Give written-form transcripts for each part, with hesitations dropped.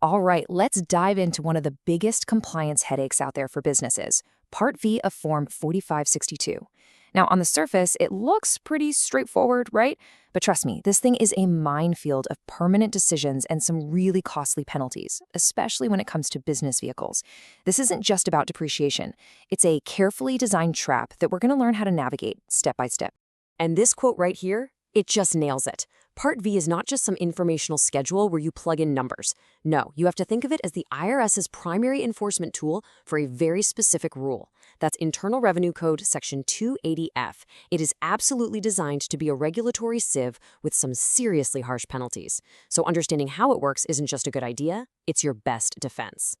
All right, let's dive into one of the biggest compliance headaches out there for businesses, Part V of Form 4562. Now, on the surface, it looks pretty straightforward, right? But trust me, this thing is a minefield of permanent decisions and some really costly penalties, especially when it comes to business vehicles. This isn't just about depreciation. It's a carefully designed trap that we're going to learn how to navigate step by step. And this quote right here, it just nails it. Part V is not just some informational schedule where you plug in numbers. No, you have to think of it as the IRS's primary enforcement tool for a very specific rule. That's Internal Revenue Code Section 280F. It is absolutely designed to be a regulatory sieve with some seriously harsh penalties. So understanding how it works isn't just a good idea, it's your best defense.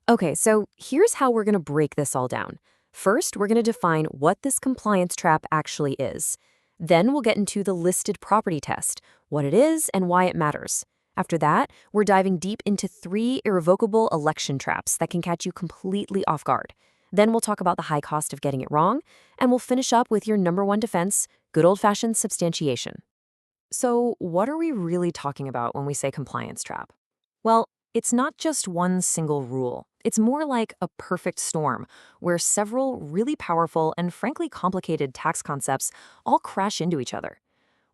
Okay, so here's how we're going to break this all down. First, we're going to define what this compliance trap actually is. Then we'll get into the listed property test, what it is and why it matters. After that, we're diving deep into 3 irrevocable election traps that can catch you completely off guard. Then we'll talk about the high cost of getting it wrong, and we'll finish up with your #1 defense, good old-fashioned substantiation. So what are we really talking about when we say compliance trap? Well, it's not just one single rule. It's more like a perfect storm, where several really powerful and frankly complicated tax concepts all crash into each other.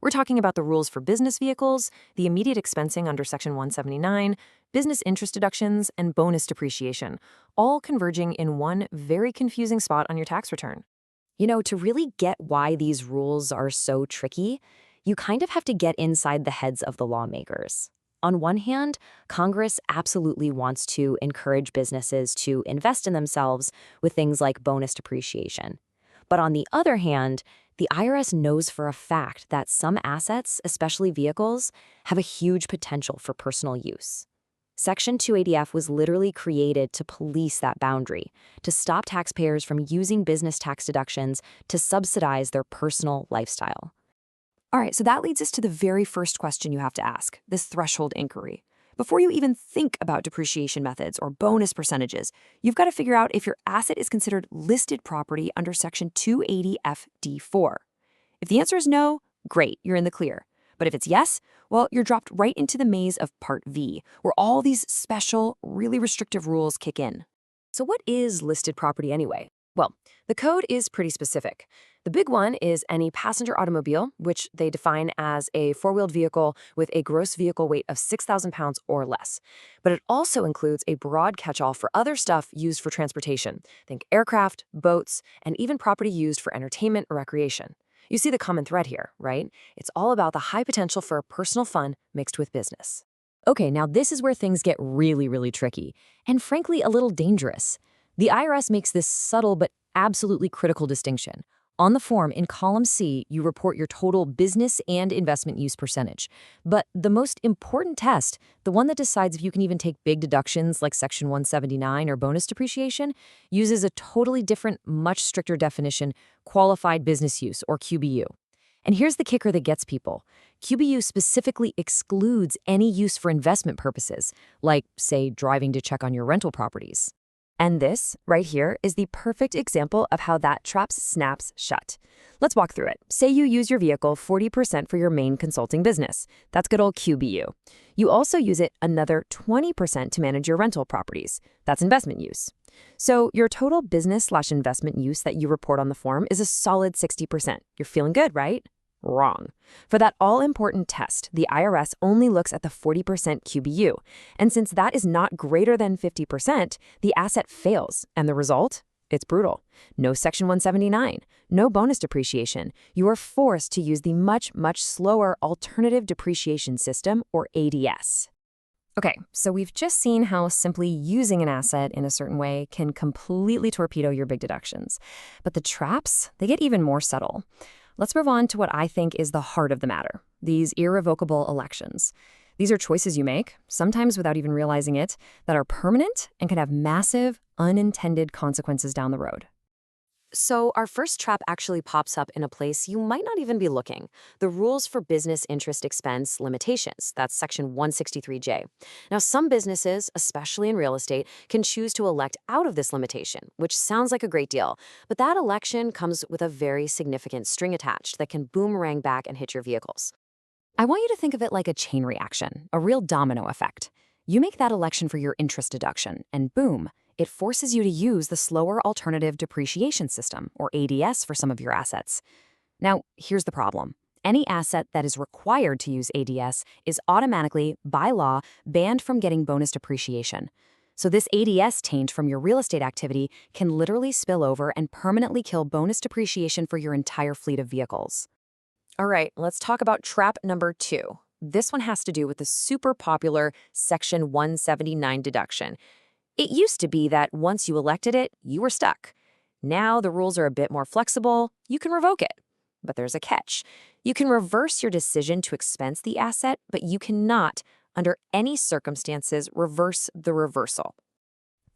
We're talking about the rules for business vehicles, the immediate expensing under Section 179, business interest deductions, and bonus depreciation, all converging in one very confusing spot on your tax return. To really get why these rules are so tricky, you kind of have to get inside the heads of the lawmakers. On one hand, Congress absolutely wants to encourage businesses to invest in themselves with things like bonus depreciation. But on the other hand, the IRS knows for a fact that some assets, especially vehicles, have a huge potential for personal use. Section 280F was literally created to police that boundary, to stop taxpayers from using business tax deductions to subsidize their personal lifestyle. All right, so that leads us to the very first question you have to ask, this threshold inquiry. Before you even think about depreciation methods or bonus percentages, you've got to figure out if your asset is considered listed property under Section 280FD4. If the answer is no, great, you're in the clear. But if it's yes, well, you're dropped right into the maze of Part V, where all these special, really restrictive rules kick in. So what is listed property anyway? Well, the code is pretty specific. The big one is any passenger automobile, which they define as a four-wheeled vehicle with a gross vehicle weight of 6,000 pounds or less. But it also includes a broad catch-all for other stuff used for transportation. Think aircraft, boats, and even property used for entertainment or recreation. You see the common thread here, right? It's all about the high potential for personal fun mixed with business. Okay, now this is where things get really, really tricky, and frankly, a little dangerous. The IRS makes this subtle but absolutely critical distinction. On the form, in column C, you report your total business and investment use percentage. But the most important test, the one that decides if you can even take big deductions like Section 179 or bonus depreciation, uses a totally different, much stricter definition, qualified business use, or QBU. And here's the kicker that gets people. QBU specifically excludes any use for investment purposes, like, say, driving to check on your rental properties. And this, right here, is the perfect example of how that trap snaps shut. Let's walk through it. Say you use your vehicle 40% for your main consulting business. That's good old QBU. You also use it another 20% to manage your rental properties. That's investment use. So your total business/investment use that you report on the form is a solid 60%. You're feeling good, right? Wrong. For that all-important test, the IRS only looks at the 40% QBU. And since that is not greater than 50%, the asset fails. And the result? It's brutal. No Section 179, no bonus depreciation. You are forced to use the much, much slower Alternative Depreciation System, or ADS. Okay, so we've just seen how simply using an asset in a certain way can completely torpedo your big deductions. But the traps, they get even more subtle. Let's move on to what I think is the heart of the matter, these irrevocable elections. These are choices you make, sometimes without even realizing it, that are permanent and can have massive, unintended consequences down the road. So our first trap actually pops up in a place you might not even be looking. The rules for business interest expense limitations. That's Section 163J. Now, some businesses, especially in real estate, can choose to elect out of this limitation, which sounds like a great deal. But that election comes with a very significant string attached that can boomerang back and hit your vehicles. I want you to think of it like a chain reaction, a real domino effect. You make that election for your interest deduction, and boom, it forces you to use the slower Alternative Depreciation System, or ADS, for some of your assets. Now, here's the problem. Any asset that is required to use ADS is automatically, by law, banned from getting bonus depreciation. So this ADS taint from your real estate activity can literally spill over and permanently kill bonus depreciation for your entire fleet of vehicles. All right, let's talk about trap number 2. This one has to do with the super popular Section 179 deduction. It used to be that once you elected it, you were stuck. Now the rules are a bit more flexible. You can revoke it. But there's a catch. You can reverse your decision to expense the asset, but you cannot, under any circumstances, reverse the reversal.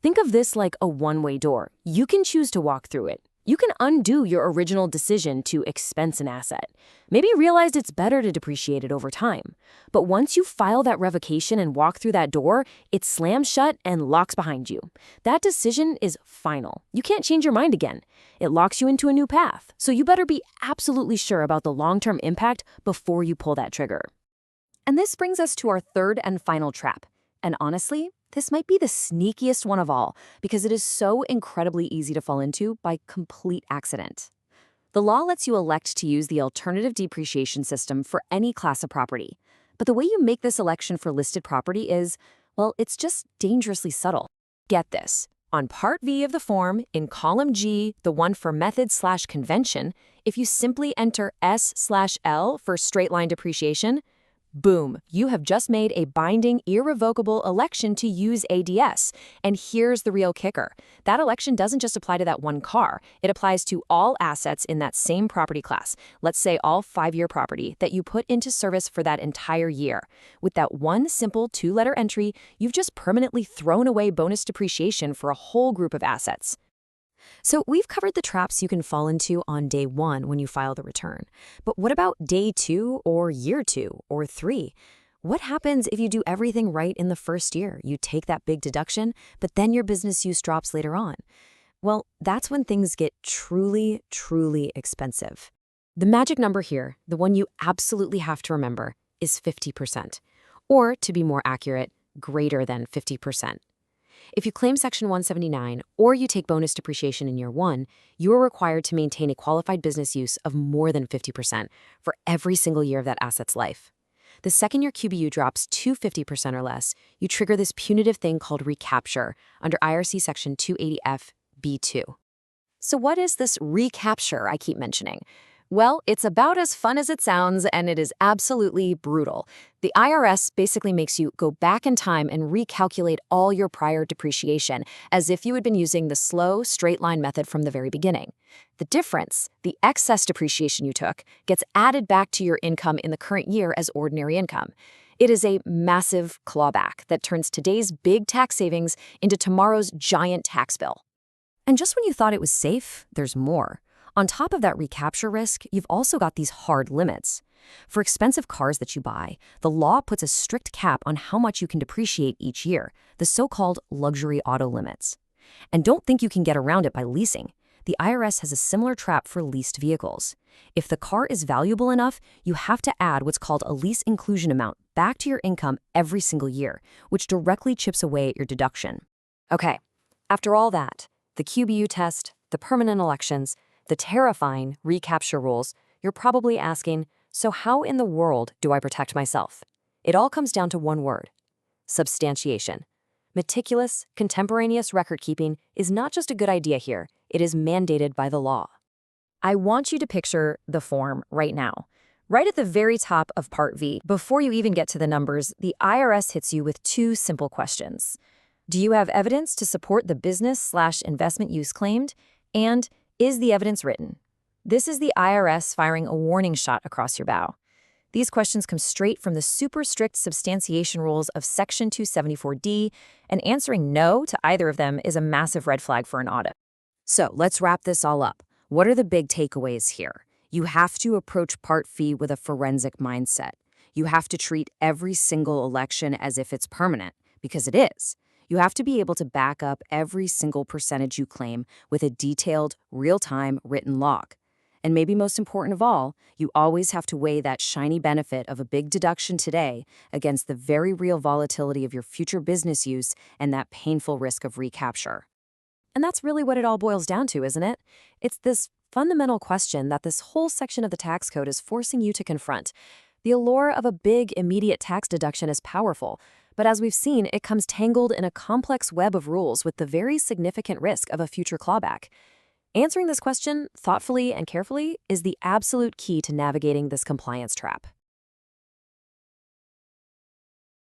Think of this like a one-way door. You can choose to walk through it. You can undo your original decision to expense an asset. Maybe you realized it's better to depreciate it over time. But once you file that revocation and walk through that door, it slams shut and locks behind you. That decision is final. You can't change your mind again. It locks you into a new path. So you better be absolutely sure about the long-term impact before you pull that trigger. And this brings us to our third and final trap. And honestly, this might be the sneakiest one of all because it is so incredibly easy to fall into by complete accident. The law lets you elect to use the Alternative Depreciation System for any class of property. But the way you make this election for listed property is, well, it's just dangerously subtle. Get this. On Part V of the form, in column G, the one for method/convention, if you simply enter S/L for straight-line depreciation, boom, you have just made a binding, irrevocable election to use ADS. And here's the real kicker. That election doesn't just apply to that one car. It applies to all assets in that same property class. Let's say all 5-year property that you put into service for that entire year. With that one simple 2-letter entry, you've just permanently thrown away bonus depreciation for a whole group of assets. So we've covered the traps you can fall into on day 1 when you file the return. But what about day 2 or year 2 or 3? What happens if you do everything right in the first year? You take that big deduction, but then your business use drops later on. Well, that's when things get truly, truly expensive. The magic number here, the one you absolutely have to remember, is 50%. Or, to be more accurate, greater than 50%. If you claim Section 179 or you take bonus depreciation in year 1, you are required to maintain a qualified business use of more than 50% for every single year of that asset's life. The second your QBU drops to 50% or less, you trigger this punitive thing called recapture under IRC Section 280F B2. So what is this recapture I keep mentioning? Well, it's about as fun as it sounds, and it is absolutely brutal. The IRS basically makes you go back in time and recalculate all your prior depreciation, as if you had been using the slow, straight-line method from the very beginning. The difference, the excess depreciation you took, gets added back to your income in the current year as ordinary income. It is a massive clawback that turns today's big tax savings into tomorrow's giant tax bill. And just when you thought it was safe, there's more. On top of that recapture risk, you've also got these hard limits. For expensive cars that you buy, the law puts a strict cap on how much you can depreciate each year, the so-called luxury auto limits. And don't think you can get around it by leasing. The IRS has a similar trap for leased vehicles. If the car is valuable enough, you have to add what's called a lease inclusion amount back to your income every single year, which directly chips away at your deduction. Okay, after all that, the QBU test, the permanent elections, the terrifying recapture rules, you're probably asking, so how in the world do I protect myself? It all comes down to one word: substantiation. Meticulous, contemporaneous record-keeping is not just a good idea here, it is mandated by the law. I want you to picture the form right now. Right at the very top of Part V, before you even get to the numbers, the IRS hits you with 2 simple questions. Do you have evidence to support the business/investment use claimed? And is the evidence written? This is the IRS firing a warning shot across your bow. These questions come straight from the super strict substantiation rules of Section 274D, and answering no to either of them is a massive red flag for an audit. So let's wrap this all up. What are the big takeaways here? You have to approach Part V with a forensic mindset. You have to treat every single election as if it's permanent, because it is. You have to be able to back up every single percentage you claim with a detailed, real-time written log. And maybe most important of all, you always have to weigh that shiny benefit of a big deduction today against the very real volatility of your future business use and that painful risk of recapture. And that's really what it all boils down to, isn't it? It's this fundamental question that this whole section of the tax code is forcing you to confront. The allure of a big, immediate tax deduction is powerful, but as we've seen, it comes tangled in a complex web of rules with the very significant risk of a future clawback. Answering this question thoughtfully and carefully is the absolute key to navigating this compliance trap.